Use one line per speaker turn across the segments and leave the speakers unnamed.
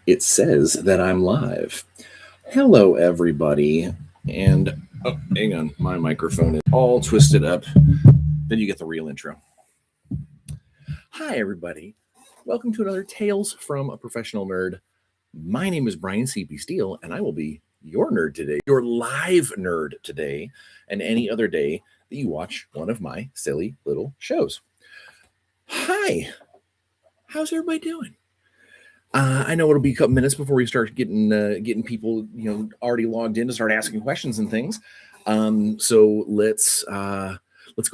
It says that I'm live. Hello, everybody. And oh, hang on, my microphone is all twisted up. Then you get the real intro. Hi, everybody. Welcome to another Tales from a Professional Nerd. My name is Bryan C.P. Steele, and I will be your nerd today, your live nerd today, and any other day that you watch one of my silly little shows. Hi, how's everybody doing? I know it'll be a couple minutes before we start getting people already logged in to start asking questions and things. So let's go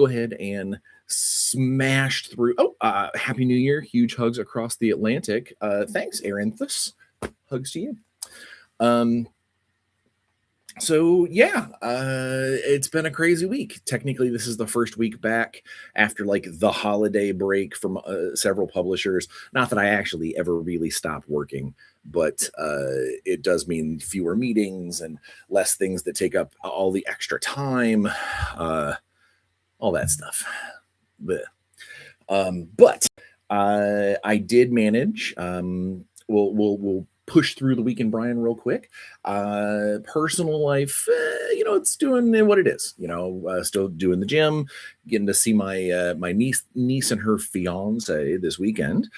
ahead and smash through. Happy New Year! Huge hugs across the Atlantic. Thanks, Aranthus. Hugs to you. It's been a crazy week. Technically, this is the first week back after like the holiday break from several publishers. Not that I actually ever really stopped working, but it does mean fewer meetings and less things that take up all the extra time, all that stuff. But I did manage. We'll push through the week in Bryan real quick. Personal life, it's doing what it is. Still doing the gym, getting to see my my niece and her fiance this weekend.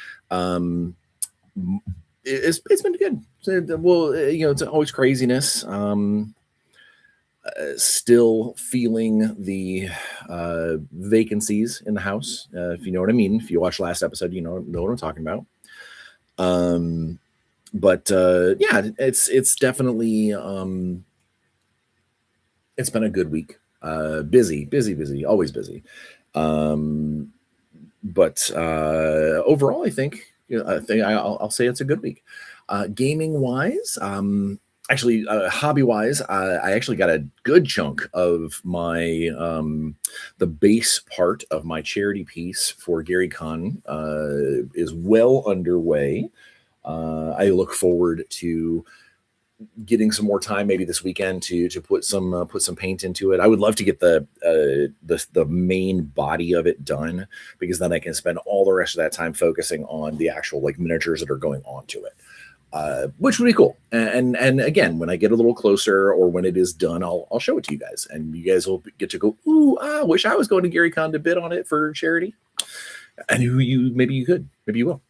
It's been good. It's always craziness. Still feeling the vacancies in the house, if you know what I mean. If you watched last episode, you know what I'm talking about. It's definitely it's been a good week. Busy, always busy. Overall, I think I'll say it's a good week. Gaming wise, hobby wise, I actually got a good chunk of my the base part of my charity piece for Gary Con is well underway. I look forward to getting some more time, maybe this weekend, to put some paint into it. I would love to get the main body of it done, because then I can spend all the rest of that time focusing on the actual like miniatures that are going onto it, which would be cool. And again, when I get a little closer, or when it is done, I'll show it to you guys, and you guys will get to go, ooh, I wish I was going to Gary Con to bid on it for charity. And maybe you could, maybe you will.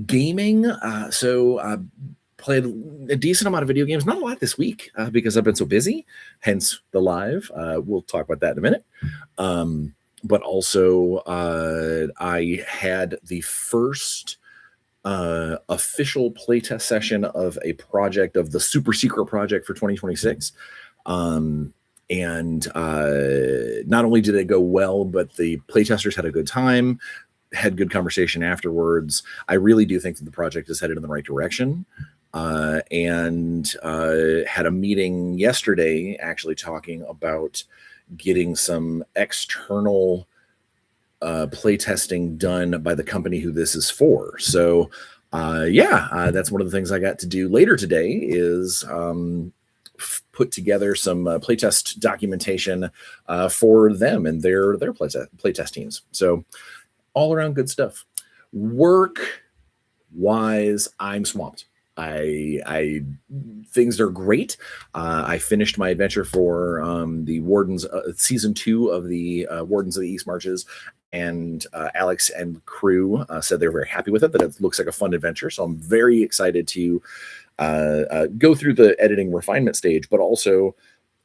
Gaming. Played a decent amount of video games, not a lot this week because I've been so busy, hence the live. We'll talk about that in a minute. But also, I had the first official playtest session of a project, of the super secret project for 2026. And not only did it go well, but the playtesters had a good time, had good conversation afterwards. I really do think that the project is headed in the right direction. And had a meeting yesterday actually talking about getting some external playtesting done by the company who this is for. So that's one of the things I got to do later today, is put together some playtest documentation for them and their playtest teams. So all around good stuff. Work wise, I'm swamped. Things are great. I finished my adventure for the Wardens, season 2 of the Wardens of the East Marches, and Alex and crew said they're very happy with it, that it looks like a fun adventure. So I'm very excited to go through the editing refinement stage, but also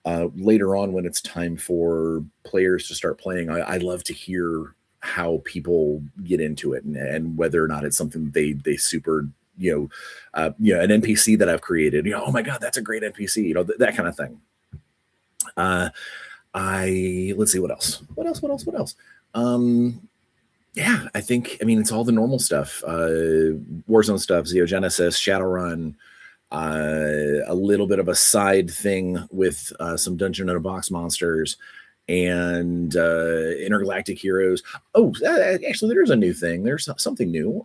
later on, when it's time for players to start playing, I love to hear how people get into it, and whether or not it's something they super, an NPC that I've created, oh my God, that's a great NPC, that kind of thing. Let's see, what else? I think, it's all the normal stuff. Warzone stuff, Xeogenesis, Shadowrun, a little bit of a side thing with some Dungeon in a Box monsters, and Intergalactic Heroes. Oh, actually, there's a new thing. There's something new.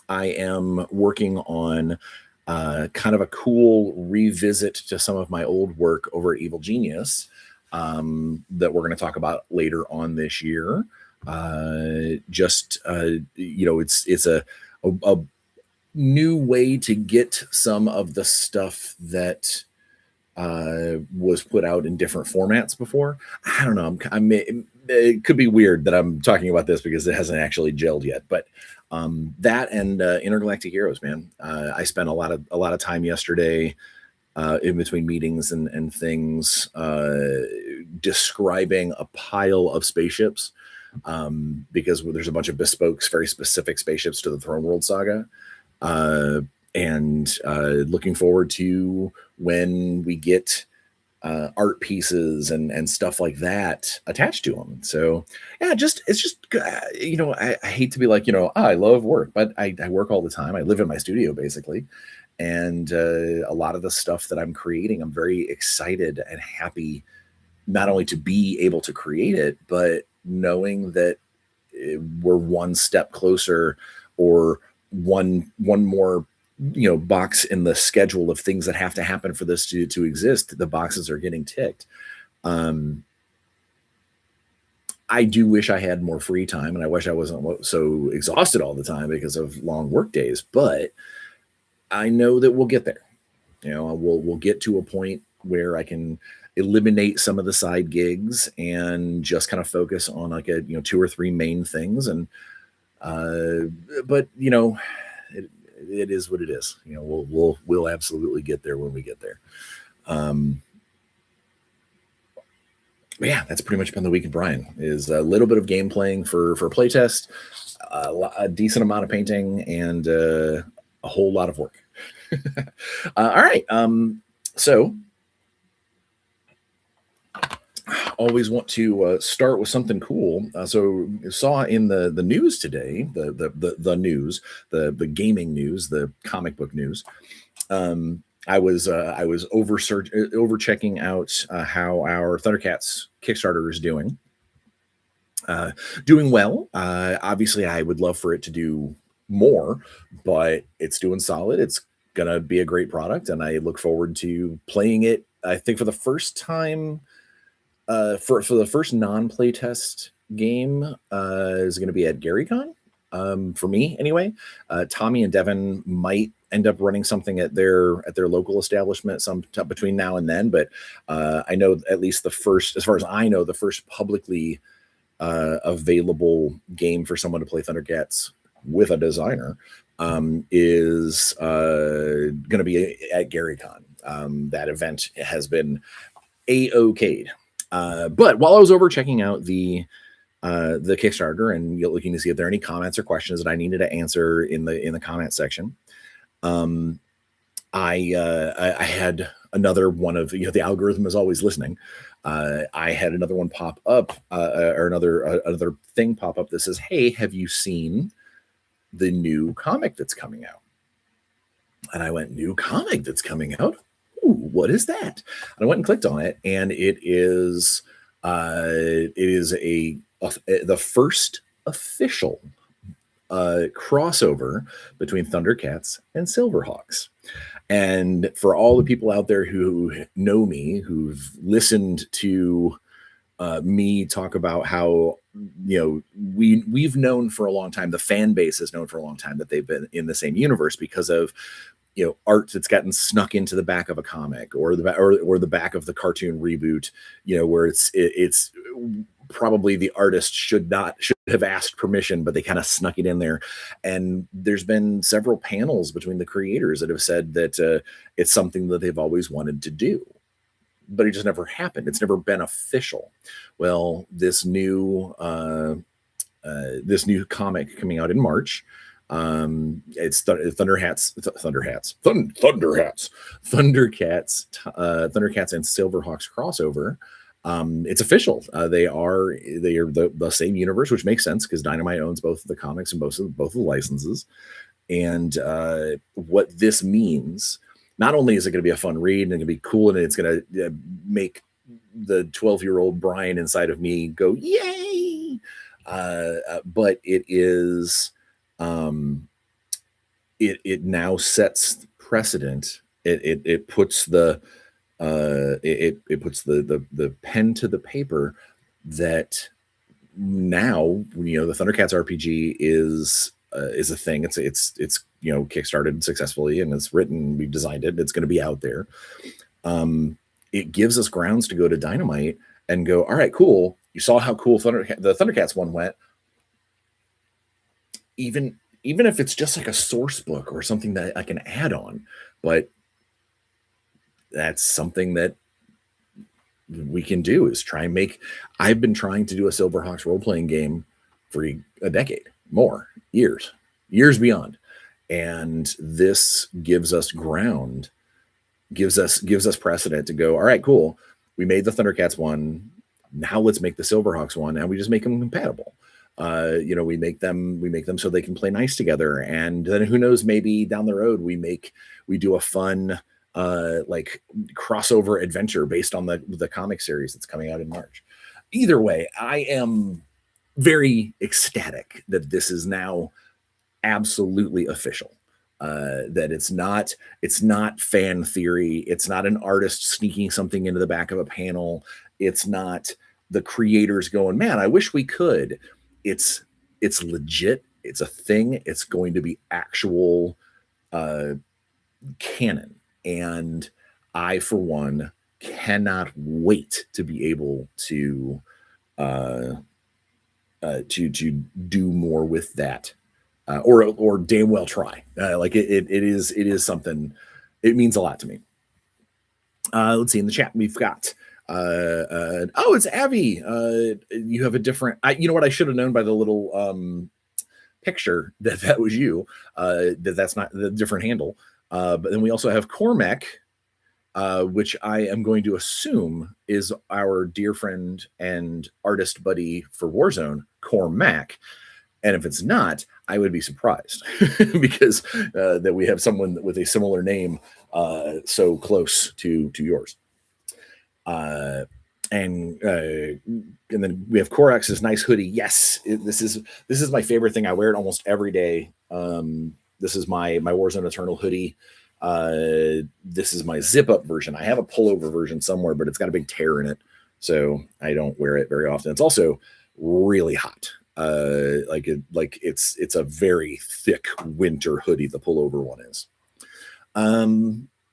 I am working on kind of a cool revisit to some of my old work over at Evil Genius that we're going to talk about later on this year. It's a new way to get some of the stuff that was put out in different formats before. I don't know. It could be weird that I'm talking about this because it hasn't actually gelled yet, but that and Intergalactic Heroes, man. I spent a lot of time yesterday in between meetings and things describing a pile of spaceships because there's a bunch of bespoke, very specific spaceships to the Throne World saga. Uh, and looking forward to when we get art pieces and stuff like that attached to them. So yeah, it's just I hate to be like I love work, but I work all the time. I live in my studio basically, and a lot of the stuff that I'm creating, I'm very excited and happy not only to be able to create it, but knowing that we're one step closer or one more box in the schedule of things that have to happen for this to exist. The boxes are getting ticked. I do wish I had more free time, and I wish I wasn't so exhausted all the time because of long work days, but I know that we'll get there. We'll get to a point where I can eliminate some of the side gigs and just kind of focus on like two or three main things. And but it is what it is. We'll absolutely get there when we get there. But yeah, that's pretty much been the week of Bryan. Is a little bit of game playing for playtest, a decent amount of painting, and a whole lot of work. All right. So always want to start with something cool. So saw in the news today, the news, the gaming news, the comic book news. I was over checking out how our Thundercats Kickstarter is doing. Doing well. Obviously, I would love for it to do more, but it's doing solid. It's gonna be a great product, and I look forward to playing it. I think for the first time, for the first non-playtest game, is going to be at GaryCon. For me, anyway. Tommy and Devin might end up running something at their local establishment between now and then, but I know at least as far as I know, the first publicly available game for someone to play Thundercats with a designer is going to be at GaryCon. That event has been a-okayed. But while I was over checking out the Kickstarter and looking to see if there are any comments or questions that I needed to answer in the comment section, I had another one of the algorithm is always listening. I had another one pop up, or another thing pop up that says, "Hey, have you seen the new comic that's coming out?" And I went, "New comic that's coming out? Ooh, what is that?" And I went and clicked on it, and it is the first official crossover between Thundercats and Silverhawks. And for all the people out there who know me, who've listened to me talk about how we've known for a long time, the fan base has known for a long time that they've been in the same universe because of art that's gotten snuck into the back of a comic or the back of the cartoon reboot, where it's probably the artist should have asked permission, but they kind of snuck it in there. And there's been several panels between the creators that have said that it's something that they've always wanted to do, but it just never happened. It's never been official. Well, this new comic coming out in March. It's Thundercats and Silverhawks crossover. It's official. They are the same universe, which makes sense because Dynamite owns both of the comics and both of the licenses. And what this means, not only is it going to be a fun read and it's going to be cool, and it's going to make the 12-year-old Bryan inside of me go yay, but it is. It now sets precedent. It puts the pen to the paper that now the Thundercats RPG is is a thing. It's kickstarted successfully and it's written. We've designed it. It's going to be out there. It gives us grounds to go to Dynamite and go, all right, cool. You saw how cool the Thundercats one went. Even if it's just like a source book or something that I can add on, but that's something that we can do is try and make. I've been trying to do a Silverhawks role-playing game for a decade, more years beyond, and this gives us ground, gives us precedent to go, all right, cool, we made the Thundercats one, now let's make the Silverhawks one, and we just make them compatible. We make them so they can play nice together, and then who knows, maybe down the road we do a fun like crossover adventure based on the comic series that's coming out in March. Either way, I am very ecstatic that this is now absolutely official. That it's not fan theory. It's not an artist sneaking something into the back of a panel. It's not the creators going, man, I wish we could. It's legit. It's a thing. It's going to be actual canon. And I, for one, cannot wait to be able to do more with that, or damn well try. Like it is something. It means a lot to me. Let's see in the chat we've got. Oh, it's Abby. You have a different. You know what? I should have known by the little picture that was you. That's not the different handle. But then we also have Cormac, which I am going to assume is our dear friend and artist buddy for Warzone, Cormac. And if it's not, I would be surprised because that we have someone with a similar name so close to yours. And then we have Korax's nice hoodie. Yes, this is my favorite thing. I wear it almost every day. This is my Warzone Eternal hoodie. This is my zip up version. I have a pullover version somewhere, but it's got a big tear in it, so I don't wear it very often. It's also really hot. It's a very thick winter hoodie. The pullover one is.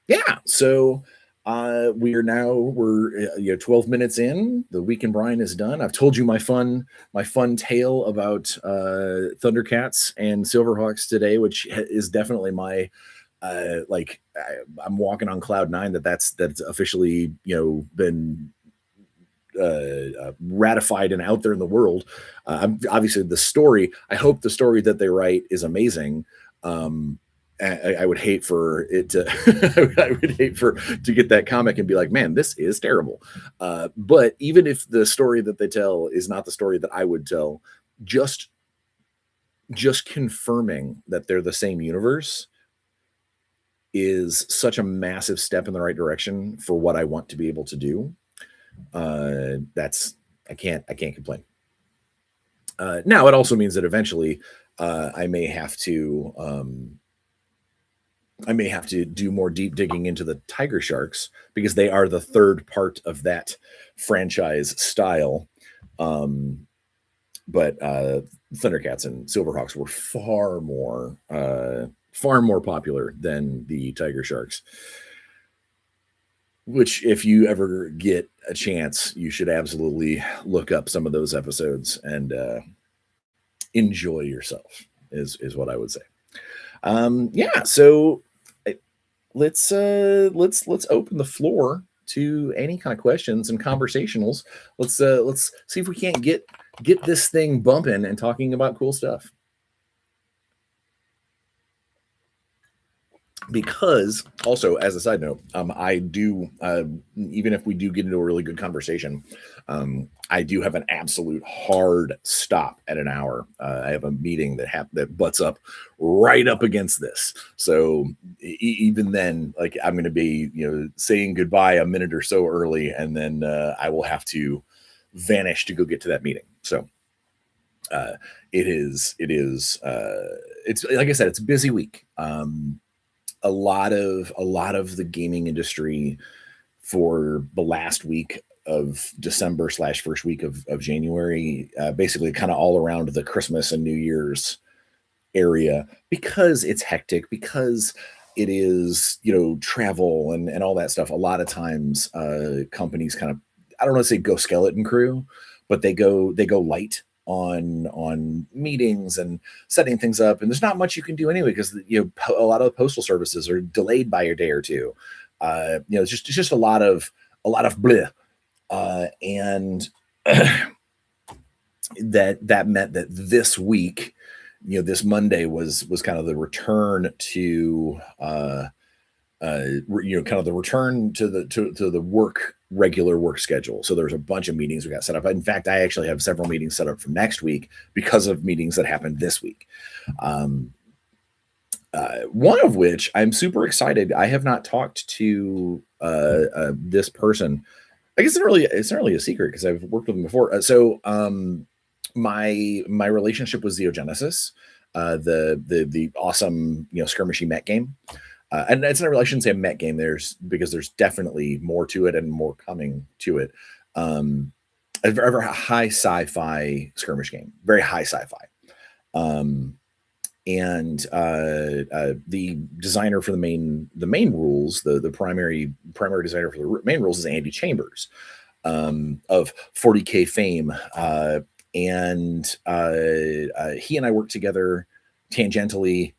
Yeah. So we're 12 minutes in. The Week in Bryan is done. I've told you my fun tale about Thundercats and Silverhawks today, which is definitely my I'm walking on cloud nine that's officially been ratified and out there in the world. Obviously the story, I hope the story that they write is amazing. I would hate for it to I would hate to get that comic and be like, man, this is terrible. But even if the story that they tell is not the story that I would tell, just confirming that they're the same universe is such a massive step in the right direction for what I want to be able to do. I can't complain. Now it also means that eventually I may have to do more deep digging into the Tiger Sharks because they are the third part of that franchise style. But Thundercats and Silverhawks were far more popular than the Tiger Sharks. Which, if you ever get a chance, you should absolutely look up some of those episodes and enjoy yourself. Is what I would say. Yeah, so let's open the floor to any kind of questions and conversationals. Let's see if we can't get this thing bumping and talking about cool stuff. Because also, as a side note, I do, even if we do get into a really good conversation, I do have an absolute hard stop at an hour. I have a meeting that butts up right up against this. So even then, like, I'm going to be, saying goodbye a minute or so early, and then I will have to vanish to go get to that meeting. So it's like I said, it's a busy week. A lot of the gaming industry for the last week of December / first week of January, basically kind of all around the Christmas and New Year's area because it's hectic, because it is, travel and all that stuff. A lot of times, companies kind of, I don't want to say go skeleton crew, but they go light on meetings and setting things up. And there's not much you can do anyway because a lot of the postal services are delayed by a day or two. It's just a lot of bleh. And that meant that this week, this Monday was kind of the return to kind of the return to the regular work schedule. So there's a bunch of meetings we got set up. In fact, I actually have several meetings set up for next week because of meetings that happened this week. One of which I'm super excited. I have not talked to this person. I guess it's not really a secret because I've worked with them before. My relationship with Xeogenesis, the awesome skirmishy mech game, and it's not really, I shouldn't say a mech game. Because there's definitely more to it and more coming to it. A very high sci-fi skirmish game, very high sci-fi. And the designer for the main rules, the primary designer for the main rules is Andy Chambers, of 40K fame, and he and I worked together tangentially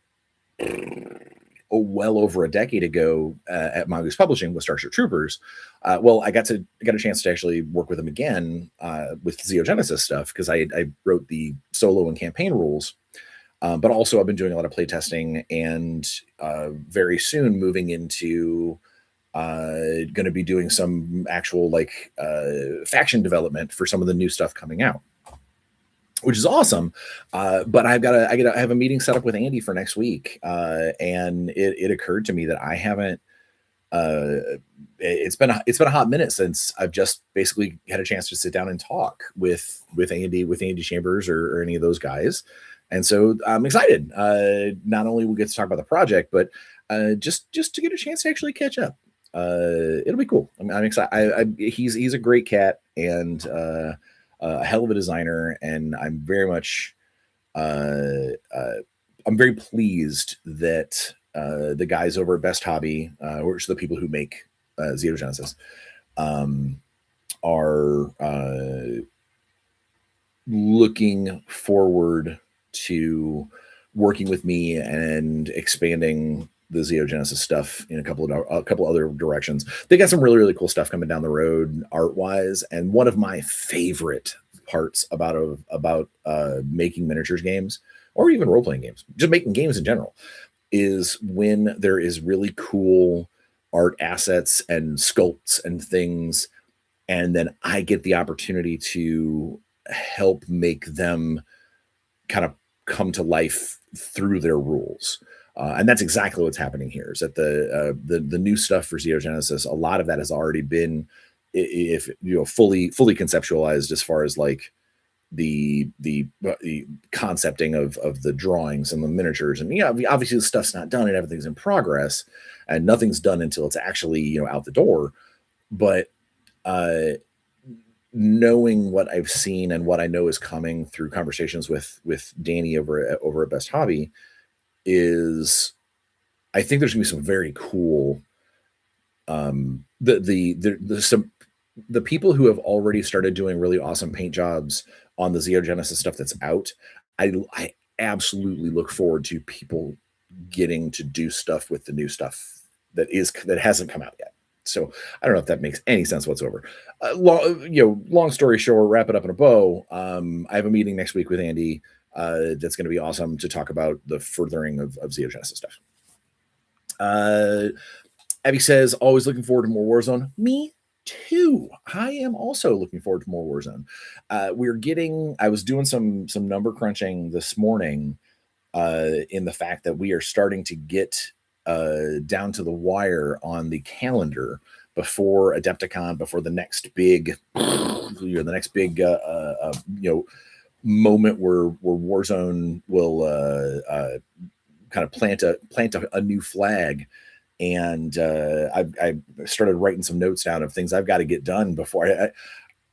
well over a decade ago at Mongoose Publishing with Starship Troopers. Well, I got a chance to actually work with him again with Xeogenesis stuff because I wrote the solo and campaign rules. But also I've been doing a lot of playtesting and very soon moving into going to be doing some actual faction development for some of the new stuff coming out, which is awesome. But I have a meeting set up with Andy for next week. And it occurred to me that I haven't, it's been a hot minute since I've just basically had a chance to sit down and talk with Andy Chambers or any of those guys. And so I'm excited. Not only we get to talk about the project, but just to get a chance to actually catch up. It'll be cool. I'm excited. He's a great cat and a hell of a designer, and I'm very much I'm very pleased that the guys over at Best Hobby, which are the people who make Xeogenesis, are looking forward to working with me and expanding the Xeogenesis stuff in a couple other directions. They got some really, really cool stuff coming down the road art wise. And one of my favorite parts about making miniatures games or even role playing games, just making games in general, is when there is really cool art assets and sculpts and things. And then I get the opportunity to help make them kind of come to life through their rules. And that's exactly what's happening here, is that the new stuff for Xeogenesis, a lot of that has already been, if fully conceptualized as far as like the concepting of the drawings and the miniatures. And obviously the stuff's not done and everything's in progress and nothing's done until it's actually, out the door. But knowing what I've seen and what I know is coming through conversations with Danny over at Best Hobby is, I think there's gonna be some very cool the people who have already started doing really awesome paint jobs on the Xeogenesis stuff that's out. I absolutely look forward to people getting to do stuff with the new stuff that hasn't come out yet. So I don't know if that makes any sense whatsoever. Long story short, wrap it up in a bow. I have a meeting next week with Andy that's going to be awesome to talk about the furthering of Xeogenesis stuff. Abby says, always looking forward to more Warzone. Me too. I am also looking forward to more Warzone. I was doing some number crunching this morning in the fact that we are starting to get down to the wire on the calendar before Adepticon, before the next big, moment where Warzone will kind of plant a new flag. And I started writing some notes down of things I've got to get done before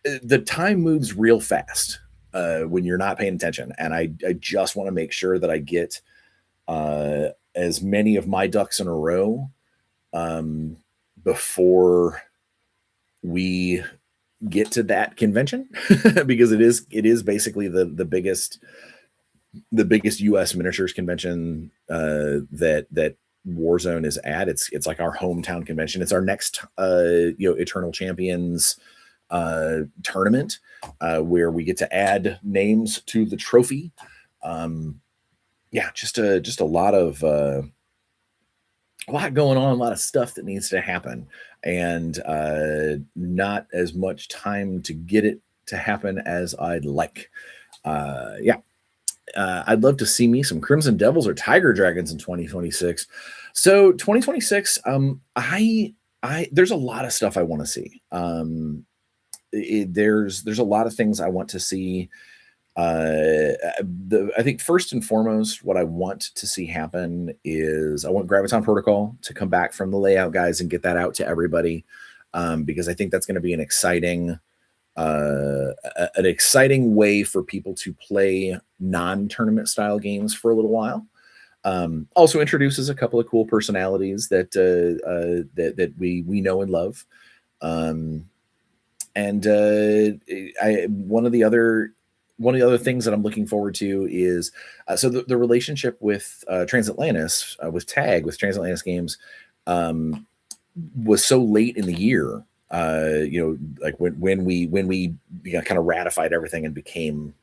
the time moves real fast when you're not paying attention. And I just want to make sure that I get as many of my ducks in a row um, before we get to that convention because it is basically the biggest U.S. miniatures convention that Warzone is at. It's like our hometown convention. It's our next Eternal Champions tournament where we get to add names to the trophy. Yeah, just a lot going on, a lot of stuff that needs to happen, and not as much time to get it to happen as I'd like. Yeah, I'd love to see me some Crimson Devils or Tiger Dragons in 2026. So 2026, I there's a lot of stuff I want to see. There's a lot of things I want to see. I think first and foremost, what I want to see happen is I want Graviton Protocol to come back from the layout guys and get that out to everybody, because I think that's going to be an exciting way for people to play non-tournament style games for a little while. Also introduces a couple of cool personalities that we know and love. And one of the other things that I'm looking forward to is so the relationship with Transatlantis with Transatlantis Games was so late in the year. Like when we kind of ratified everything and became,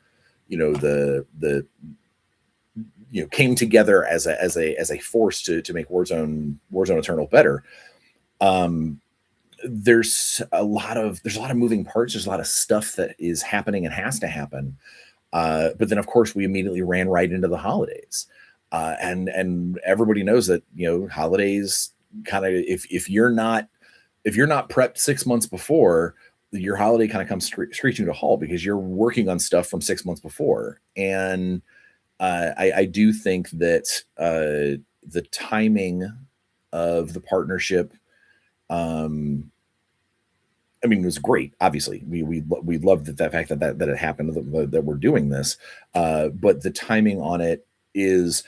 the came together as a force to make Warzone Eternal better. There's a lot of moving parts. There's a lot of stuff that is happening and has to happen. But then, of course, we immediately ran right into the holidays, and everybody knows that holidays kind of if you're not prepped 6 months before, your holiday kind of comes screeching to a halt because you're working on stuff from 6 months before. And I do think that the timing of the partnership, it was great. Obviously, we love the fact that it happened, that we're doing this. But the timing on it is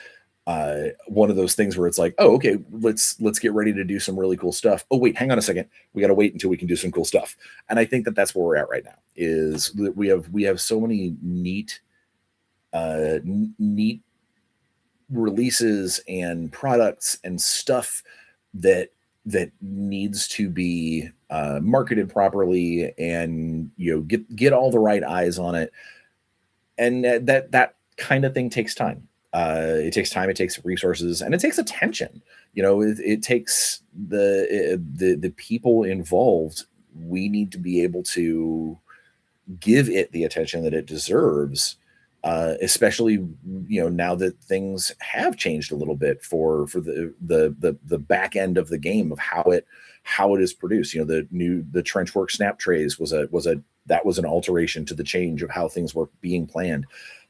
one of those things where it's like, oh, okay, let's get ready to do some really cool stuff. Oh, wait, hang on a second, we got to wait until we can do some cool stuff. And I think that that's where we're at right now. Is that we have so many neat releases and products and stuff that needs to be marketed properly and get all the right eyes on it, and that kind of thing takes time. It takes time, it takes resources, and it takes attention. It takes the people involved. We need to be able to give it the attention that it deserves, especially now that things have changed a little bit for the back end of the game of how it is produced. The Trenchwork snap trays was an alteration to the change of how things were being planned.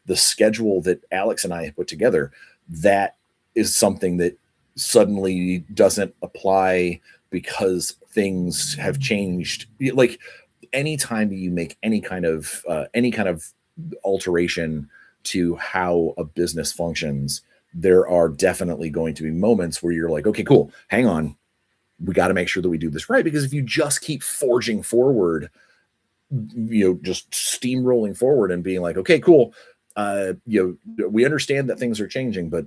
The schedule that Alex and I put together, that is something that suddenly doesn't apply because things have changed. Like anytime you make any kind of alteration to how a business functions, there are definitely going to be moments where you're like, okay, cool, hang on, we got to make sure that we do this right. Because if you just keep forging forward, just steamrolling forward and being like, okay, cool, we understand that things are changing, but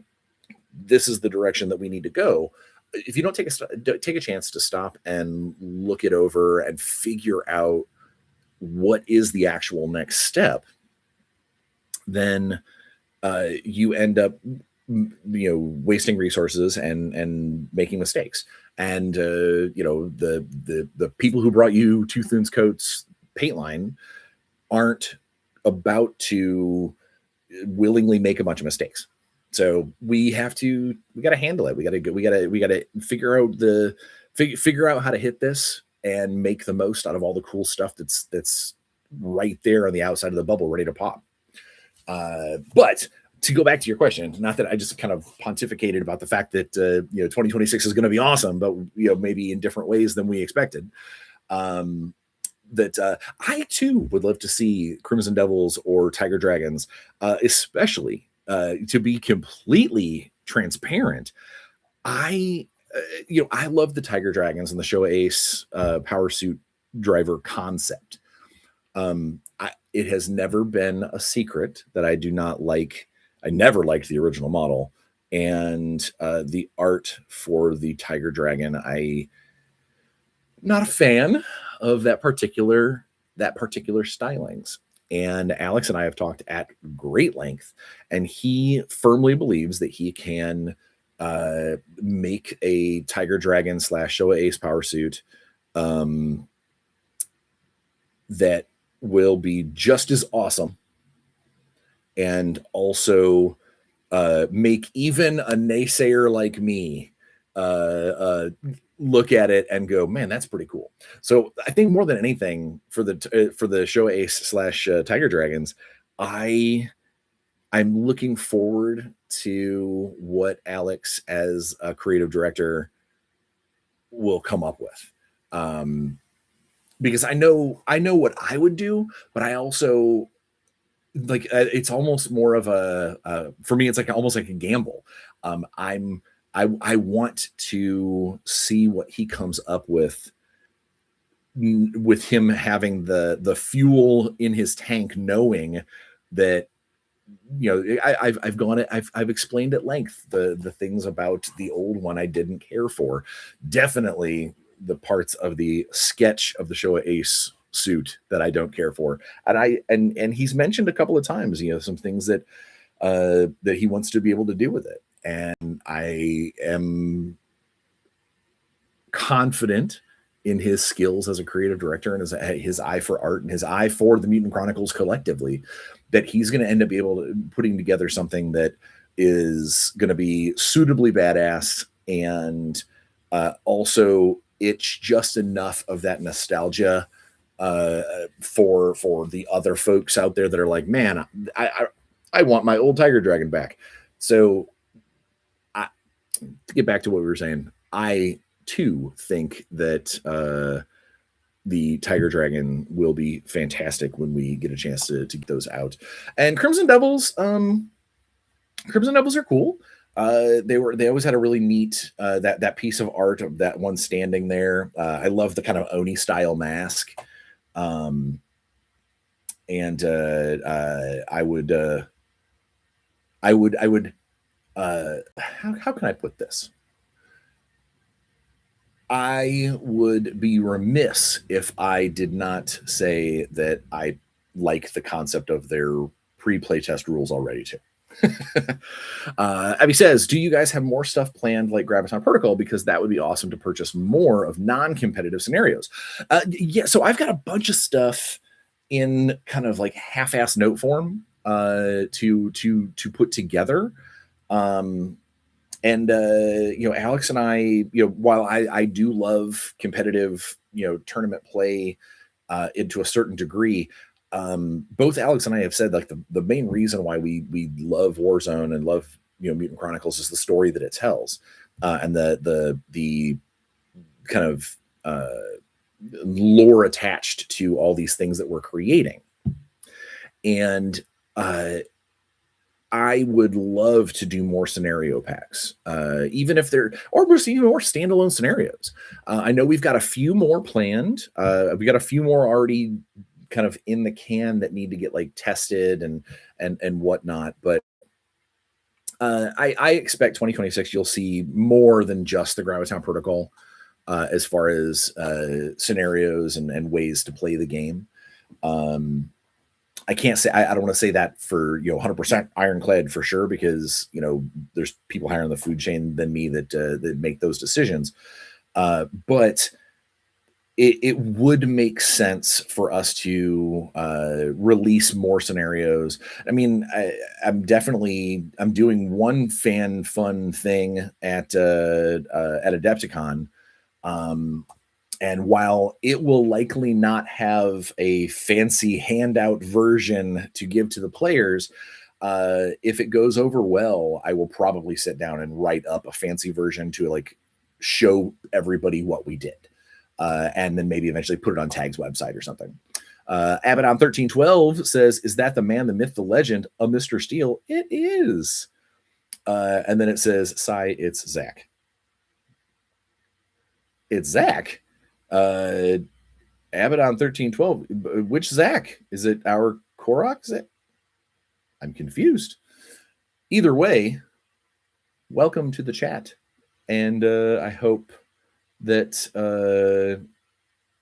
this is the direction that we need to go. If you don't take a chance to stop and look it over and figure out what is the actual next step, then you end up wasting resources and making mistakes. And the people who brought you Tooth Coat's paint line aren't about to willingly make a bunch of mistakes. So we got to handle it. We got to figure out how to hit this and make the most out of all the cool stuff that's right there on the outside of the bubble, ready to pop. But to go back to your question, not that I just kind of pontificated about the fact that 2026 is going to be awesome, but maybe in different ways than we expected. That I too would love to see Crimson Devils or Tiger Dragons, especially to be completely transparent, I I love the Tiger Dragons and the Showa Ace power suit driver concept. It has never been a secret that I do not like. I never liked the original model, and the art for the Tiger Dragon. I'm not a fan of that particular stylings. And Alex and I have talked at great length, and he firmly believes that he can make a Tiger Dragon slash Showa Ace power suit um, that will be just as awesome, and also make even a naysayer like me uh, look at it and go, "Man, that's pretty cool." So I think more than anything for the Showa Ace slash Tiger Dragons, I I'm looking forward to what Alex as a creative director will come up with. Um, because I know what I would do, but I also like it's almost more of a for me it's like almost like a gamble. I want to see what he comes up with him having the fuel in his tank, knowing that I've gone it I've explained at length the things about the old one I didn't care for. Definitely the parts of the sketch of the Showa Ace suit that I don't care for. And he's mentioned a couple of times, some things that he wants to be able to do with it. And I am confident in his skills as a creative director and his eye for art and his eye for the Mutant Chronicles collectively, that he's going to end up putting together something that is going to be suitably badass, and also itch just enough of that nostalgia for the other folks out there that are like, man, I want my old Tiger Dragon back. So to get back to what we were saying, I too think that the Tiger Dragon will be fantastic when we get a chance to get those out. And Crimson Devils are cool. They always had a really neat that piece of art of that one standing there. I love the kind of Oni style mask. And I would how can I put this? I would be remiss if I did not say that I like the concept of their pre-playtest rules already too. Abby says, do you guys have more stuff planned like Graviton Protocol? Because that would be awesome to purchase more of non-competitive scenarios. Yeah, so I've got a bunch of stuff in kind of like half-ass note form to put together. And Alex and I, while I do love competitive, tournament play into a certain degree, both Alex and I have said like the main reason why we love Warzone and love Mutant Chronicles is the story that it tells, and the kind of lore attached to all these things that we're creating. And I would love to do more scenario packs, even if they're, or just even more standalone scenarios. I know we've got a few more planned. We got a few more already kind of in the can that need to get like tested and whatnot. But I expect 2026 you'll see more than just the Graviton Protocol as far as scenarios and ways to play the game. I can't say I don't want to say that for 100% ironclad for sure, because there's people higher in the food chain than me that make those decisions. But it would make sense for us to release more scenarios. I mean, I'm doing one fan fun thing at Adepticon. And while it will likely not have a fancy handout version to give to the players, if it goes over well, I will probably sit down and write up a fancy version to like show everybody what we did. And then maybe eventually put it on Tag's website or something. Abaddon 1312 says, is that the man, the myth, the legend of Mr. Steele? It is. And then it says, "Sigh, it's Zach." It's Zach. Abaddon 1312. Which Zach? Is it our Korok Zach? I'm confused. Either way, welcome to the chat. And I hope that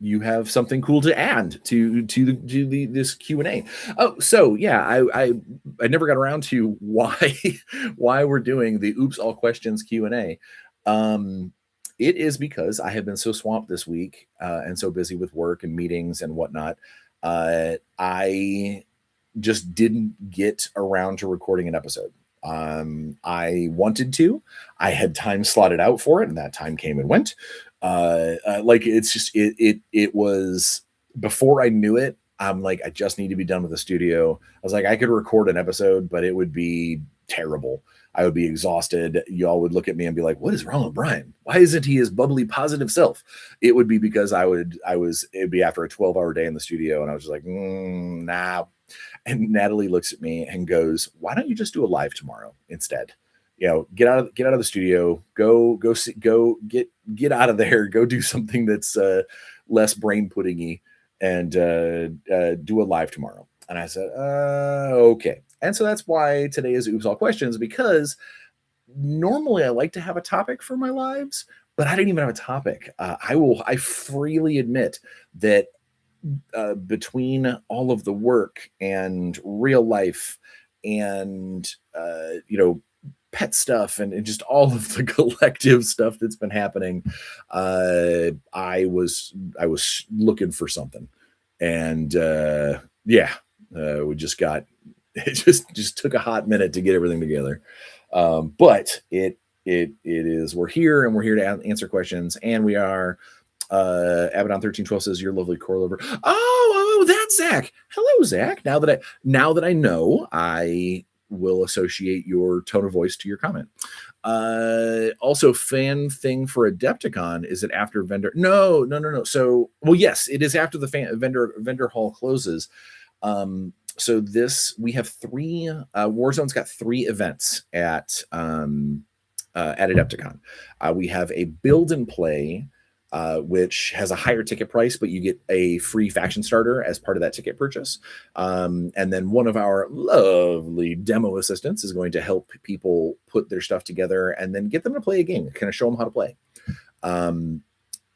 you have something cool to add to this Q&A. Oh, so yeah, I never got around to why we're doing the Oops All Questions Q&A. It is because I have been so swamped this week and so busy with work and meetings and whatnot. I just didn't get around to recording an episode. I wanted to. I had time slotted out for it, and that time came and went. Like it's just it was before I knew it. I'm like, I just need to be done with the studio. I was like, I could record an episode, but it would be terrible. I would be exhausted. Y'all would look at me and be like, what is wrong with Bryan? Why isn't he his bubbly, positive self? It would be because it'd be after a 12-hour day in the studio, and I was just like, nah. And Natalie looks at me and goes, why don't you just do a live tomorrow instead? You know, get out of the studio, go get out of there, go do something that's less brain puddingy, and do a live tomorrow. And I said, okay. And so that's why today is Oops All Questions, because normally I like to have a topic for my lives, but I didn't even have a topic. I freely admit that between all of the work and real life and pet stuff and just all of the collective stuff that's been happening, I was looking for something, and we just got it just took a hot minute to get everything together, but it is, we're here, and we're here to answer questions, and we are Abaddon 1312 says, your lovely core lover. Oh, that's Zach. Hello, Zach. Now that I know, I will associate your tone of voice to your comment. Also, fan thing for Adepticon, is it after vendor? No. So, well, yes, it is after the vendor hall closes. So we have three. Warzone's got 3 events at Adepticon. We have a build and play, which has a higher ticket price, but you get a free faction starter as part of that ticket purchase. And then one of our lovely demo assistants is going to help people put their stuff together and then get them to play a game, kind of show them how to play.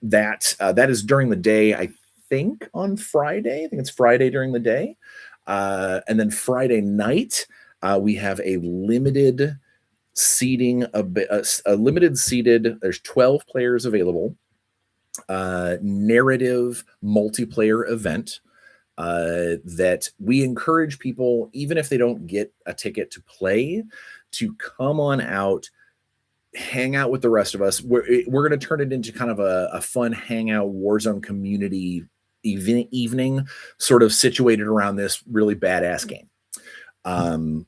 That is during the day, I think on Friday. I think it's Friday during the day. And then Friday night, we have a limited seating, a limited seated, there's 12 players available. Narrative multiplayer event that we encourage people, even if they don't get a ticket to play, to come on out, hang out with the rest of us. We're going to turn it into kind of a fun hangout Warzone community evening, sort of situated around this really badass game. And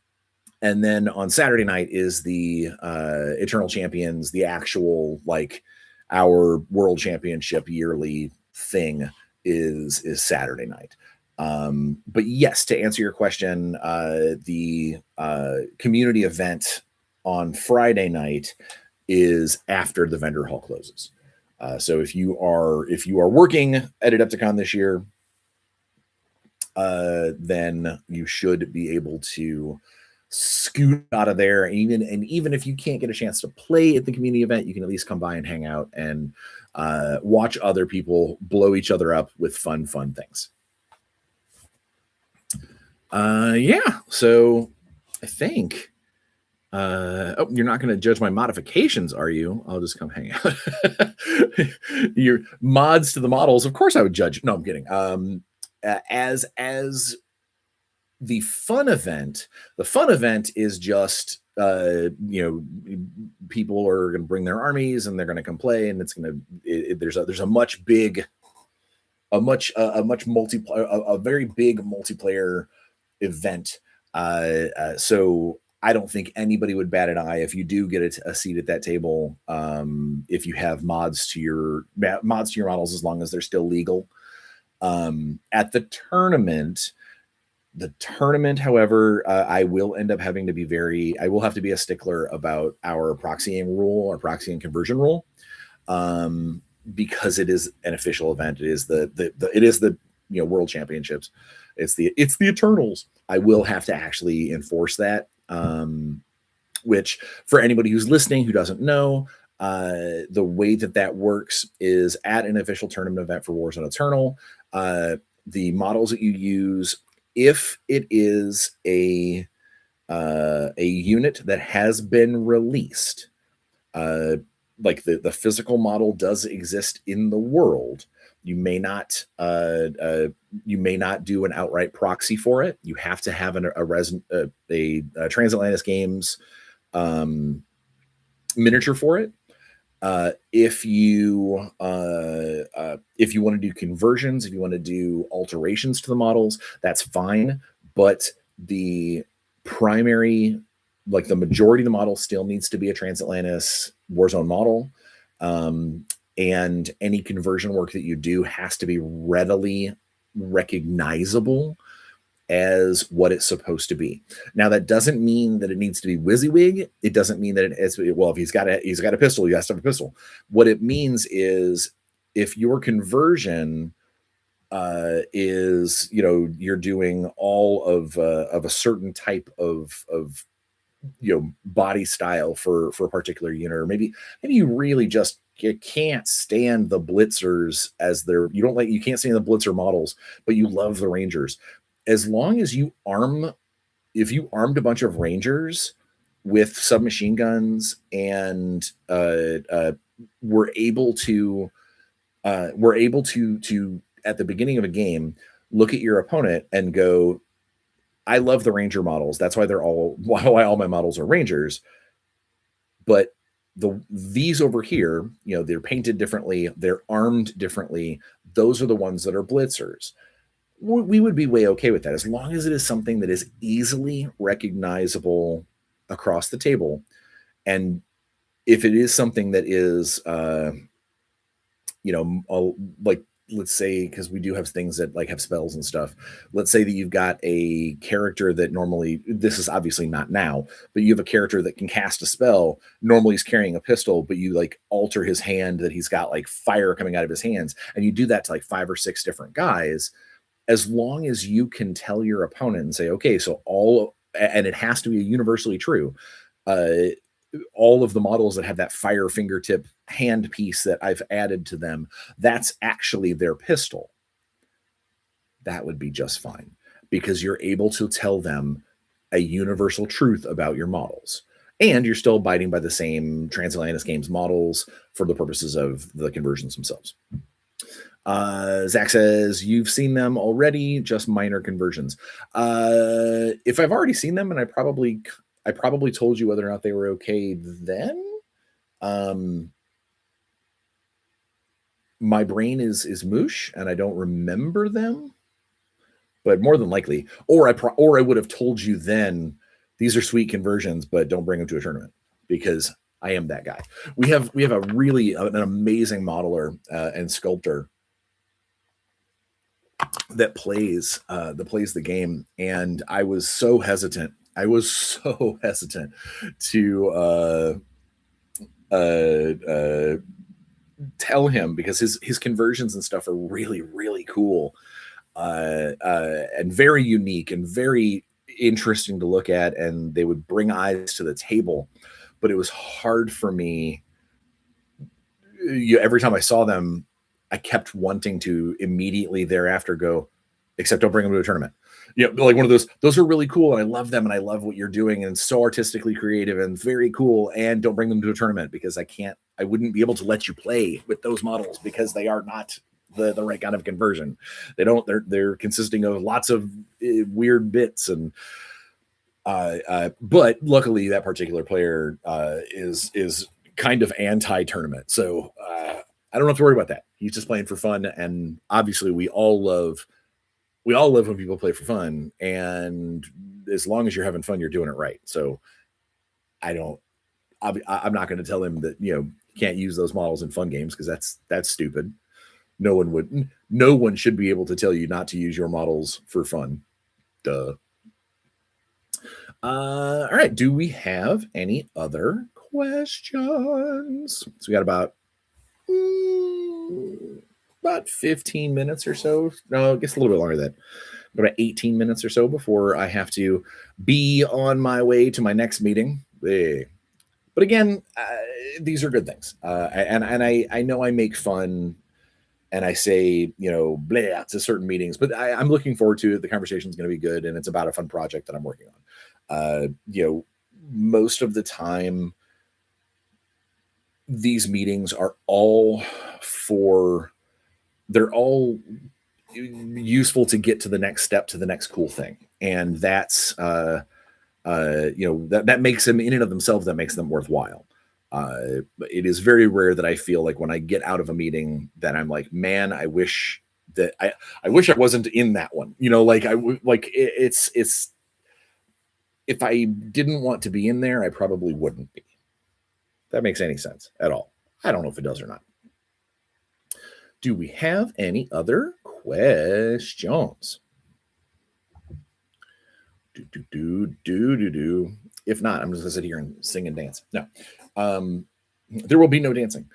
then on Saturday night is the Eternal Champions, the actual, like, our world championship yearly thing is Saturday night. But yes, to answer your question, the community event on Friday night is after the vendor hall closes. So if you are working at Adepticon this year, then you should be able to scoot out of there. And even if you can't get a chance to play at the community event, you can at least come by and hang out and watch other people blow each other up with fun things. So I think you're not going to judge my modifications, are you? I'll just come hang out. Your mods to the models, of course I would judge. No, I'm kidding. As the fun event is just people are going to bring their armies and they're going to come play, and it's going to there's a very big multiplayer event. So I don't think anybody would bat an eye if you do get a seat at that table, if you have mods to your models, as long as they're still legal. At the tournament, The tournament, however, I will end up having to be I will have to be a stickler about our proxying rule, our proxy and conversion rule, um, because it is an official event. It is it is the world championships. It's the Eternals. I will have to actually enforce that. Which for anybody who's listening who doesn't know, the way that works is at an official tournament event for Warzone Eternal, the models that you use, if it is a unit that has been released, uh, like the physical model does exist in the world, you may not do an outright proxy for it. You have to have a Transatlantis Games miniature for it. If you want to do conversions, if you want to do alterations to the models, that's fine. But the primary, like the majority of the model, still needs to be a Transatlantis Warzone model. And any conversion work that you do has to be readily recognizable as what it's supposed to be. Now, that doesn't mean that it needs to be WYSIWYG. It doesn't mean that if he's got a pistol, he has to have a pistol. What it means is if your conversion is, you're doing all of a certain type of body style for a particular unit, or maybe you really just you can't stand the blitzers you can't stand the blitzer models, but you love the Rangers. As long as if you armed a bunch of Rangers with submachine guns and we're able to at the beginning of a game look at your opponent and go, I love the Ranger models. That's why why all my models are Rangers. But these over here, they're painted differently, they're armed differently. Those are the ones that are blitzers. We would be way okay with that as long as it is something that is easily recognizable across the table. And if it is something that is, like, let's say, because we do have things that like have spells and stuff. Let's say that you've got a character that normally, this is obviously not now, but you have a character that can cast a spell. Normally he's carrying a pistol, but you like alter his hand that he's got like fire coming out of his hands. And you do that to like 5 or 6 different guys. As long as you can tell your opponent and say, okay, so and it has to be universally true, all of the models that have that fire fingertip hand piece that I've added to them, that's actually their pistol. That would be just fine because you're able to tell them a universal truth about your models. And you're still abiding by the same Transatlantis Games models for the purposes of the conversions themselves. Zach says, you've seen them already, just minor conversions. If I've already seen them, and I probably told you whether or not they were okay then. My brain is moosh, and I don't remember them. But more than likely, or I would have told you then, these are sweet conversions, but don't bring them to a tournament because I am that guy. We have an amazing modeler and sculptor that plays the game, and I was so hesitant to tell him because his conversions and stuff are really, really cool and very unique and very interesting to look at, and they would bring eyes to the table. But it was hard for me. Every time I saw them, I kept wanting to immediately thereafter go, except don't bring them to a tournament. Like one of those are really cool, and I love them, and I love what you're doing, and so artistically creative and very cool, and don't bring them to a tournament because I wouldn't be able to let you play with those models because they are not the right kind of conversion. They're consisting of lots of weird bits, and but luckily that particular player is kind of anti-tournament, so I don't have to worry about that. He's just playing for fun, and obviously we all love when people play for fun, and as long as you're having fun, you're doing it right. So I'm not going to tell him that you can't use those models in fun games because that's stupid. No one should be able to tell you not to use your models for fun. Duh. All right. Do we have any other questions? So we got about 15 minutes or so. No, I guess a little bit longer than that. About 18 minutes or so before I have to be on my way to my next meeting. But again, these are good things. And I know I make fun and I say, blah to certain meetings, but I'm looking forward to it. The conversation is going to be good, and it's about a fun project that I'm working on. Most of the time, these meetings are all they're all useful to get to the next step, to the next cool thing. And that's, that makes them in and of themselves, that makes them worthwhile. It is very rare that I feel like when I get out of a meeting that I'm like, man, I wish I wish I wasn't in that one. It's if I didn't want to be in there, I probably wouldn't be. If that makes any sense at all. I don't know if it does or not. Do we have any other questions? If not, I'm just gonna sit here and sing and dance. No, there will be no dancing.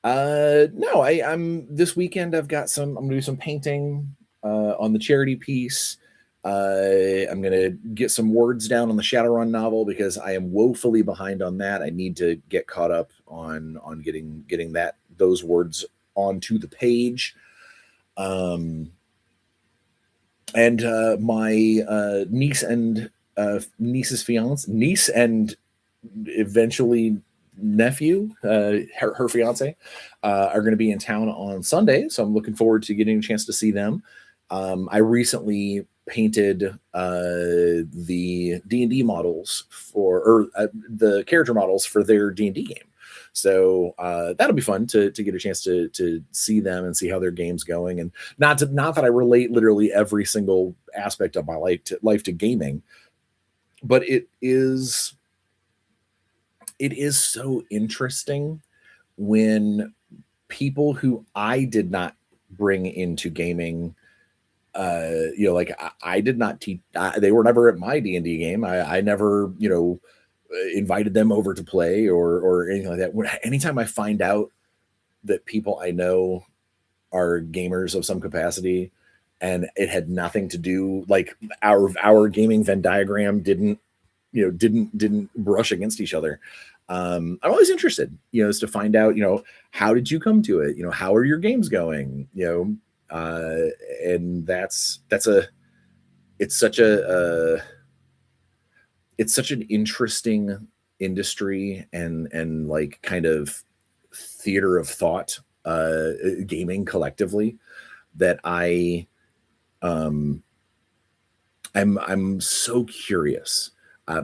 No, I'm this weekend. I'm gonna do some painting on the charity piece. I'm gonna get some words down on the Shadowrun novel because I am woefully behind on that. I need to get caught up on getting those words onto the page. And my niece and niece and eventually nephew, her fiance, are going to be in town on Sunday, so I'm looking forward to getting a chance to see them. I recently painted the D&D models or the character models for their D&D game. So that'll be fun to get a chance to see them and see how their game's going. And not that I relate literally every single aspect of my life to gaming, but it is so interesting when people who I did not bring into gaming, like I did not teach. They were never at my D&D game. I never, invited them over to play or anything like that. Anytime I find out that people I know are gamers of some capacity, and it had nothing to do, like our gaming Venn diagram didn't brush against each other. I'm always interested, is to find out, how did you come to it? How are your games going? And it's such an interesting industry and like kind of theater of thought, gaming collectively, that I'm so curious,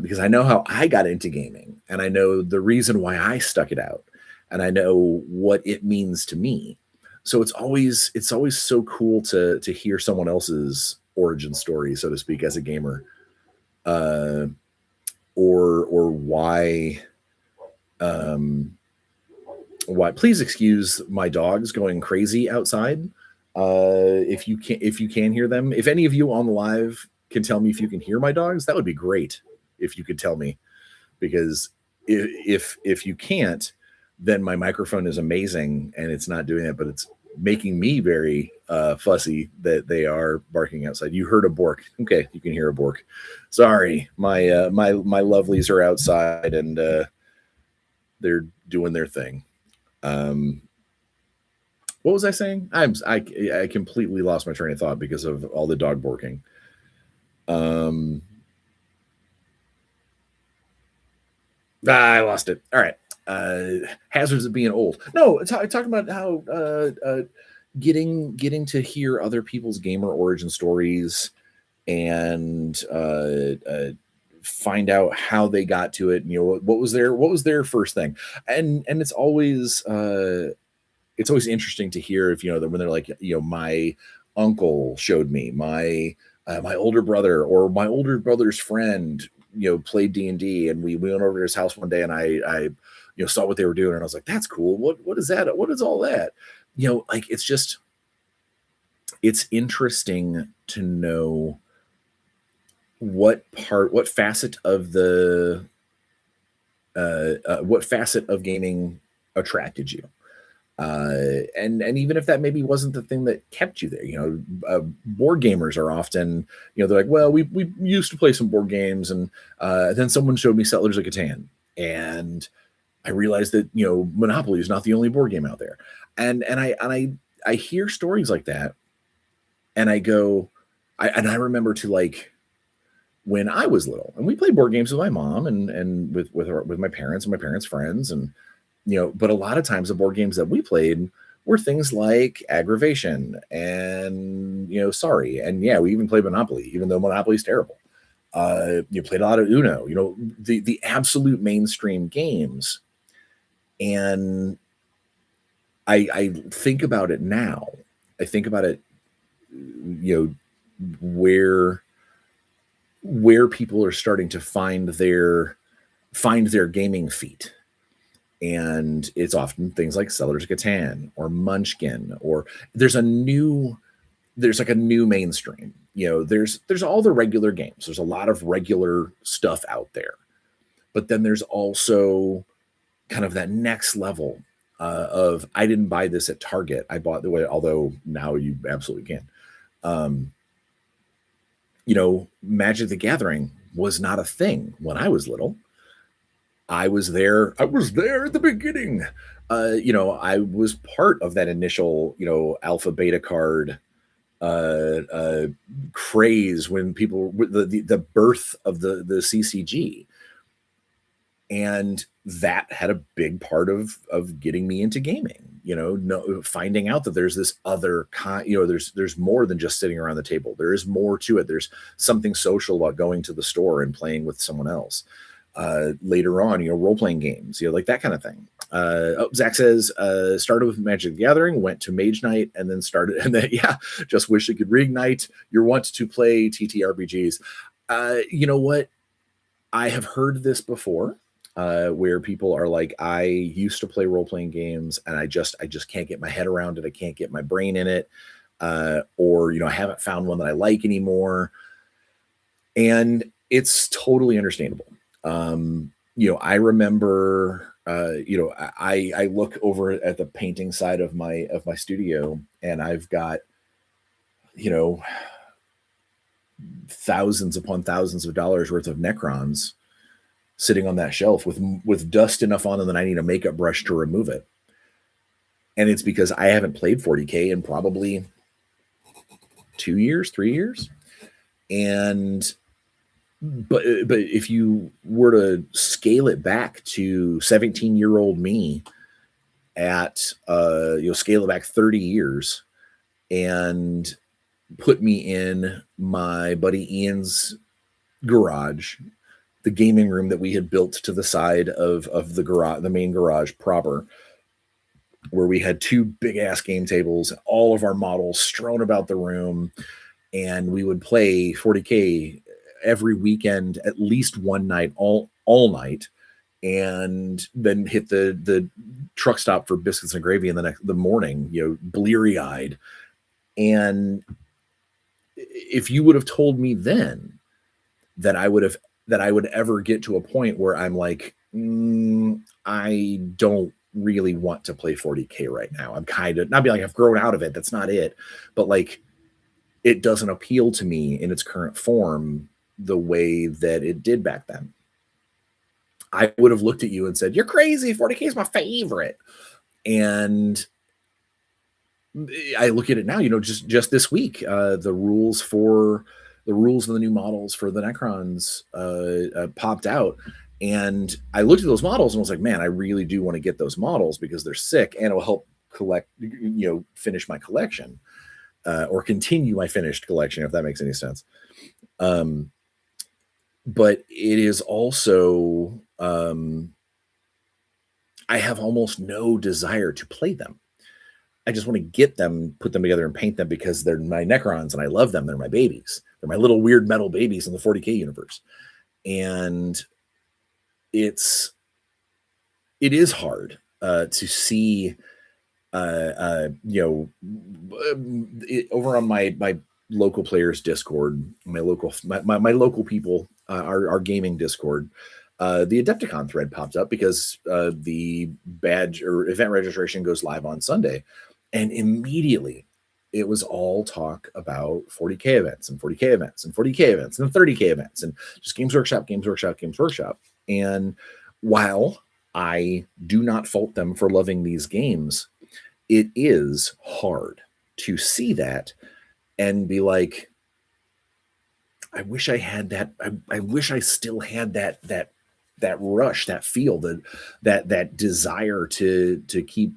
because I know how I got into gaming, and I know the reason why I stuck it out, and I know what it means to me. So it's always so cool to hear someone else's origin story, so to speak, as a gamer, or why. Please excuse my dogs going crazy outside. If you can hear them, if any of you on the live can tell me if you can hear my dogs, that would be great. If you could tell me, because if you can't, then my microphone is amazing and it's not doing it, but it's making me very fussy that they are barking outside. You heard a bork. Okay, you can hear a bork. Sorry, my lovelies are outside and they're doing their thing. What was I saying? I completely lost my train of thought because of all the dog barking. I lost it. All right. Hazards of being old. No, talking about how getting to hear other people's gamer origin stories and find out how they got to it. What was their first thing, and it's always interesting to hear if when they're like, my uncle showed me, my older brother or my older brother's friend played D&D, and we went over to his house one day, and I saw what they were doing, and I was like, that's cool. What is that? What is all that? Like, it's interesting to know what facet of what facet of gaming attracted you? And even if that maybe wasn't the thing that kept you there, board gamers are often, they're like, well, we used to play some board games, and then someone showed me Settlers of Catan, and I realized that Monopoly is not the only board game out there, and I hear stories like that, and I remember to like when I was little, and we played board games with my mom and with my parents and my parents' friends, and but a lot of times the board games that we played were things like Aggravation and Sorry, and yeah, we even played Monopoly, even though Monopoly is terrible. You played a lot of Uno, the absolute mainstream games, and I think about it now. I think about it, where people are starting to find their gaming feet. And it's often things like Settlers of Catan or Munchkin, or there's like a new mainstream. There's all the regular games. There's a lot of regular stuff out there, but then there's also kind of that next level of I didn't buy this at Target. I bought the way, although now you absolutely can. Magic the Gathering was not a thing when I was little. I was there at the beginning. I was part of that initial, alpha beta card craze when people the birth of the CCG, and that had a big part of getting me into gaming. Finding out that there's this other kind. There's more than just sitting around the table. There is more to it. There's something social about going to the store and playing with someone else. Later on, role-playing games, like that kind of thing. Zach says, started with Magic the Gathering, went to Mage Knight, and then just wish it could reignite your want to play TTRPGs. You know what? I have heard this before, where people are like, I used to play role-playing games, and I just can't get my head around it. I can't get my brain in it. Or, I haven't found one that I like anymore. And it's totally understandable. I remember, I look over at the painting side of my studio, and I've got, thousands upon thousands of dollars worth of Necrons sitting on that shelf with dust enough on them that I need a makeup brush to remove it. And it's because I haven't played 40K in probably 2 years, 3 years. But if you were to scale it back to 17-year-old me at scale it back 30 years and put me in my buddy Ian's garage, the gaming room that we had built to the side of the garage, the main garage proper, where we had 2 big ass game tables, all of our models strewn about the room, and we would play 40K every weekend, at least one night, all night, and then hit the truck stop for biscuits and gravy in the morning, bleary eyed. And if you would have told me then that I would ever get to a point where I'm like, I don't really want to play 40K right now. I'm kind of not be like I've grown out of it. That's not it. But like, it doesn't appeal to me in its current form the way that it did back then. I would have looked at you and said, "You're crazy. 40K is my favorite." And I look at it now, just this week, the rules of the new models for the Necrons popped out. And I looked at those models and was like, man, I really do want to get those models because they're sick and it'll help finish my collection, or continue my finished collection, if that makes any sense. But it is also, I have almost no desire to play them. I just want to get them, put them together and paint them because they're my Necrons and I love them. They're my babies. They're my little weird metal babies in the 40K universe. And it is hard to see, over on my local players Discord, my local people, our gaming Discord, the Adepticon thread popped up because the badge or event registration goes live on Sunday, and immediately it was all talk about 40K events and 40K events and 40K events and 30K events and just Games Workshop, Games Workshop, Games Workshop. And while I do not fault them for loving these games, it is hard to see that and be like, I wish I had that. I wish I still had that rush, that feel, that desire to keep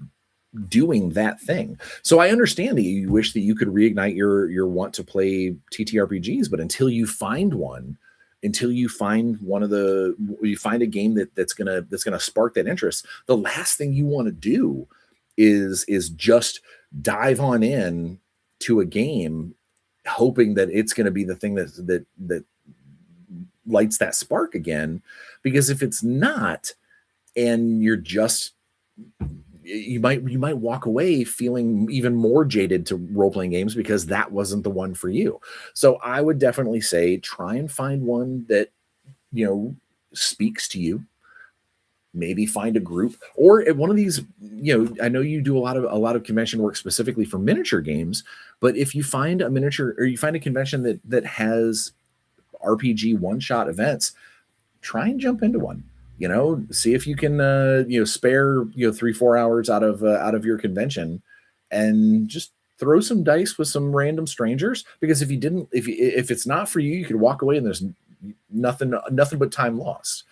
doing that thing. So I understand that you wish that you could reignite your want to play TTRPGs, but until you find one, you find a game that's gonna spark that interest, the last thing you want to do is just dive on in to a game hoping that it's going to be the thing that lights that spark again. Because if it's not, and you're just, you might walk away feeling even more jaded to role-playing games because that wasn't the one for you. So I would definitely say try and find one that, speaks to you. Maybe find a group, or at one of these, I know you do a lot of convention work specifically for miniature games, but if you find a miniature or you find a convention that has RPG one-shot events, try and jump into one. See if you can spare 3-4 hours out of your convention and just throw some dice with some random strangers, because if it's not for you, you could walk away and there's nothing but time lost.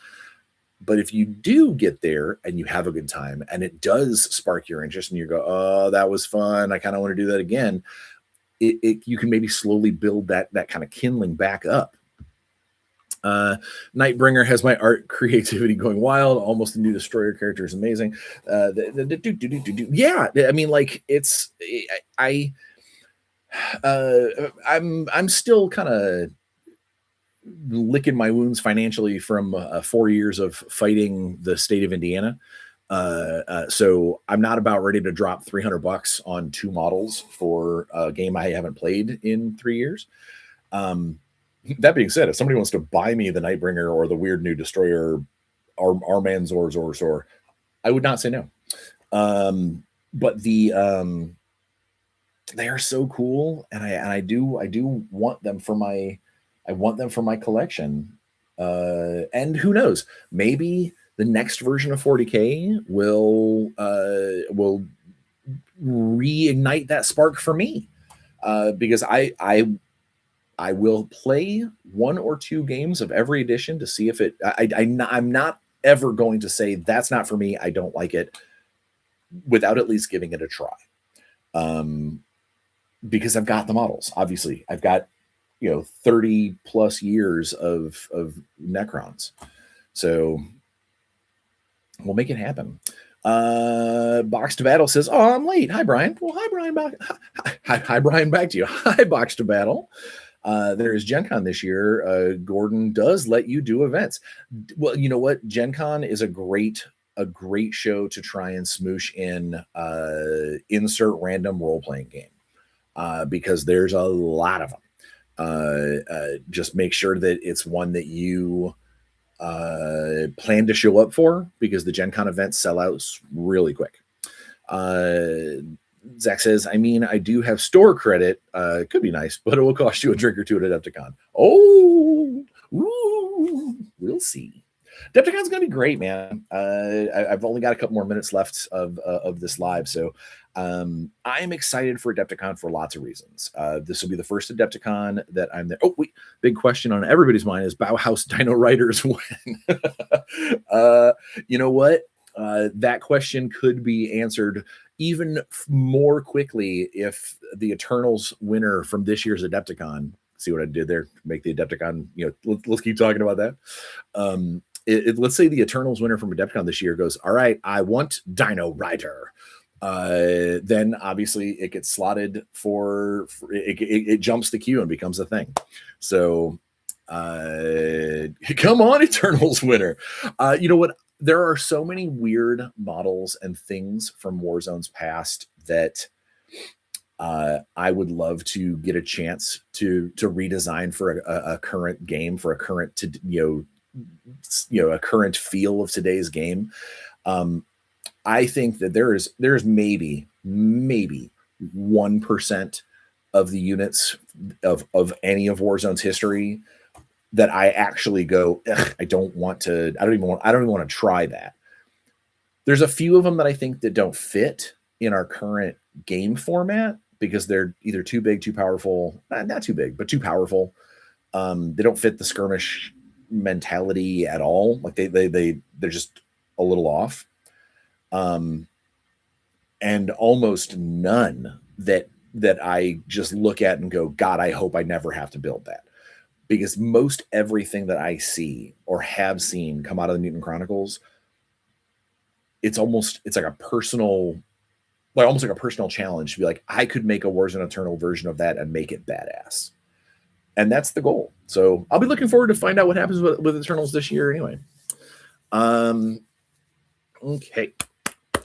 But if you do get there and you have a good time and it does spark your interest and you go, oh, that was fun, I kind of want to do that again, you can maybe slowly build that kind of kindling back up. Nightbringer has my art creativity going wild. Almost a new Destroyer character is amazing. Yeah, I mean, like, I'm still kind of licking my wounds financially from 4 years of fighting the state of Indiana. So I'm not about ready to drop $300 on 2 models for a game I haven't played in 3 years. That being said, if somebody wants to buy me the Nightbringer or the weird new Destroyer, Arman Zor, I would not say no. But they are so cool, and I do want them for my collection. And who knows, maybe the next version of 40K will reignite that spark for me, because I will play 1 or 2 games of every edition to see if it. I'm not ever going to say that's not for me, I don't like it, without at least giving it a try. Because I've got the models. Obviously, I've got 30 plus years of Necrons. So we'll make it happen. Box to Battle says, oh, I'm late. Hi, Brian. Well, hi, Brian. Hi, Brian, back to you. Hi, Box to Battle. There is Gen Con this year. Gordon does let you do events. Well, you know what? Gen Con is a great show to try and smoosh in insert random role-playing game, because there's a lot of them. Just make sure that it's one that you plan to show up for, because the Gen Con events sell out really quick. Zach says, I mean, I do have store credit. It could be nice, but it will cost you a drink or two at Adepticon. Oh, ooh, we'll see. Adepticon's going to be great, man. I've only got a couple more minutes left of this live, so I'm excited for Adepticon for lots of reasons. This will be the first Adepticon that I'm there. Oh, wait, big question on everybody's mind is Bauhaus Dino Riders when? You know what? That question could be answered even more quickly if the Eternals winner from this year's Adepticon, see what I did there? Make the Adepticon, let's keep talking about that. Let's say the Eternals winner from Adepticon this year goes, all right, I want Dino Rider. Then obviously it gets slotted for it jumps the queue and becomes a thing. So come on, Eternals winner. You know what? There are so many weird models and things from Warzone's past that I would love to get a chance to redesign for a current game, for a current a current feel of today's game. Um, I think that there's maybe 1% of the units of any of Warzone's history that I actually go, I don't even want to try that. There's a few of them that I think that don't fit in our current game format because they're either too big, too powerful, not too big, but too powerful. They don't fit the skirmish mentality at all. Like they're just a little off. And almost none that I just look at and go, God, I hope I never have to build that. Because most everything that I see or have seen come out of the Mutant Chronicles, it's like a personal, almost like a personal challenge to be like, I could make a Warzone Eternal version of that and make it badass. And that's the goal. So I'll be looking forward to find out what happens with Eternals this year anyway. Okay.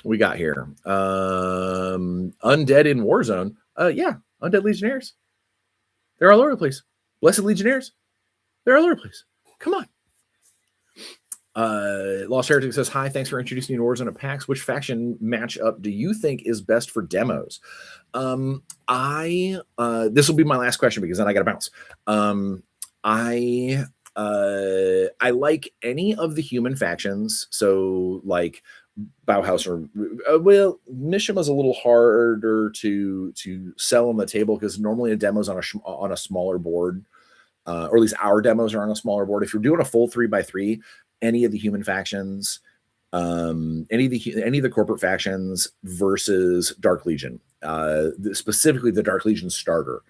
We got here. Undead in Warzone. Yeah, Undead Legionnaires. They're all over the place. Blessed Legionnaires. They're all over the place. Come on. Lost Heretic says, hi, thanks for introducing me to Warzone at PAX. Which faction matchup do you think is best for demos? This will be my last question because then I got to bounce. I like any of the human factions. So like Bauhaus or Mishima's a little harder to sell on the table because normally a demo's on a smaller board, or at least our demos are on a smaller board. If you're doing a full 3x3, any of the human factions, any of the corporate factions versus Dark Legion, specifically the Dark Legion starter.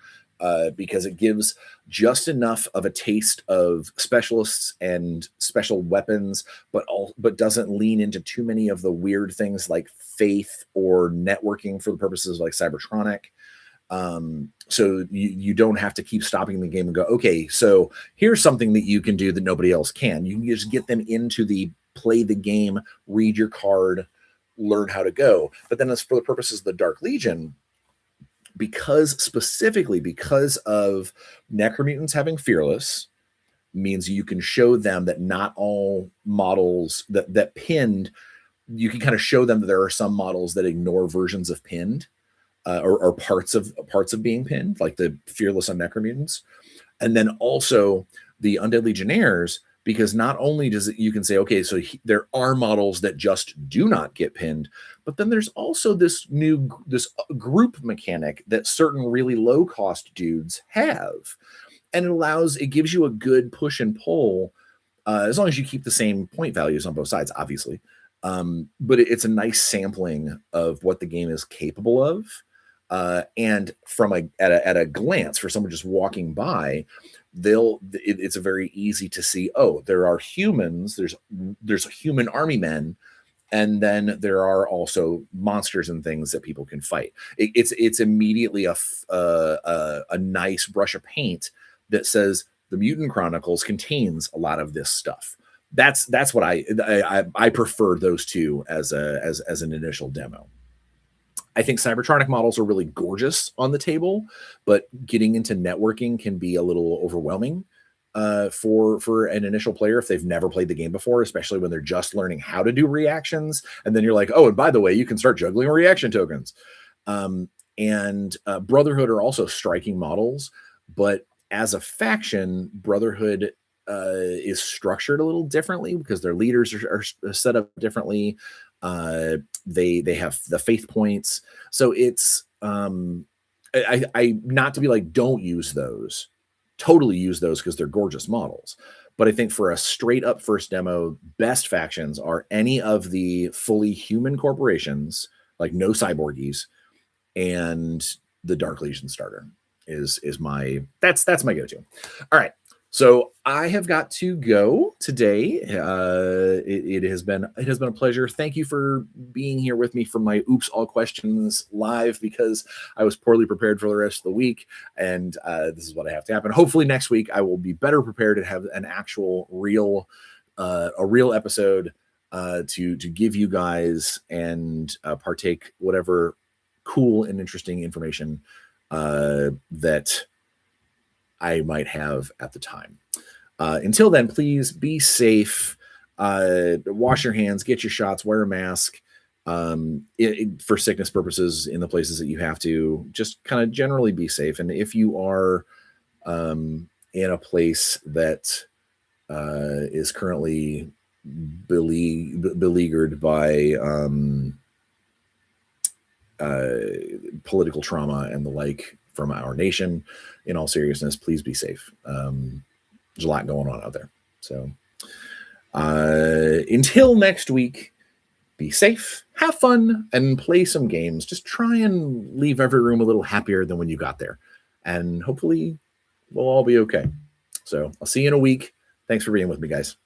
Because it gives just enough of a taste of specialists and special weapons, but doesn't lean into too many of the weird things like faith or networking for the purposes of like Cybertronic. So you don't have to keep stopping the game and go, okay, so here's something that you can do that nobody else can. You can just get them into the play the game, read your card, learn how to go. But then as for the purposes of the Dark Legion, specifically because of Necromutants having Fearless, means you can show them that not all models that pinned, you can kind of show them that there are some models that ignore versions of pinned, or parts of being pinned, like the Fearless on Necromutants. And then also the Undead Legionnaires, because not only does it, you can say, okay, so there are models that just do not get pinned, but then there's also this group mechanic that certain really low cost dudes have. And it gives you a good push and pull, as long as you keep the same point values on both sides, obviously. But it's a nice sampling of what the game is capable of. And at a glance, for someone just walking by, it's a very easy to see, oh, there are humans, there's human army men, and then there are also monsters and things that people can fight. It's immediately a nice brush of paint that says the Mutant Chronicles contains a lot of this stuff. That's what I prefer those two as an initial demo. I think Cybertronic models are really gorgeous on the table, but getting into networking can be a little overwhelming for an initial player if they've never played the game before, especially when they're just learning how to do reactions. And then you're like, oh, and by the way, you can start juggling reaction tokens. And Brotherhood are also striking models, but as a faction, Brotherhood is structured a little differently because their leaders are set up differently. They have the faith points, so it's I not to be like, don't use those, totally use those because they're gorgeous models. But I think for a straight up first demo, best factions are any of the fully human corporations, like no cyborgies, and the Dark Legion starter is my that's my go-to. All right. So I have got to go today. It has been a pleasure. Thank you for being here with me for my Oops All Questions live, because I was poorly prepared for the rest of the week, and this is what I have to happen. Hopefully next week I will be better prepared to have an actual real episode to give you guys and partake whatever cool and interesting information that I might have at the time. Until then, please be safe. Wash your hands, get your shots, wear a mask for sickness purposes in the places that you have to. Just kind of generally be safe. And if you are in a place that is currently beleaguered by political trauma and the like from our nation, in all seriousness, please be safe. There's a lot going on out there. So until next week, be safe, have fun, and play some games. Just try and leave every room a little happier than when you got there. And hopefully we'll all be okay. So I'll see you in a week. Thanks for being with me, guys.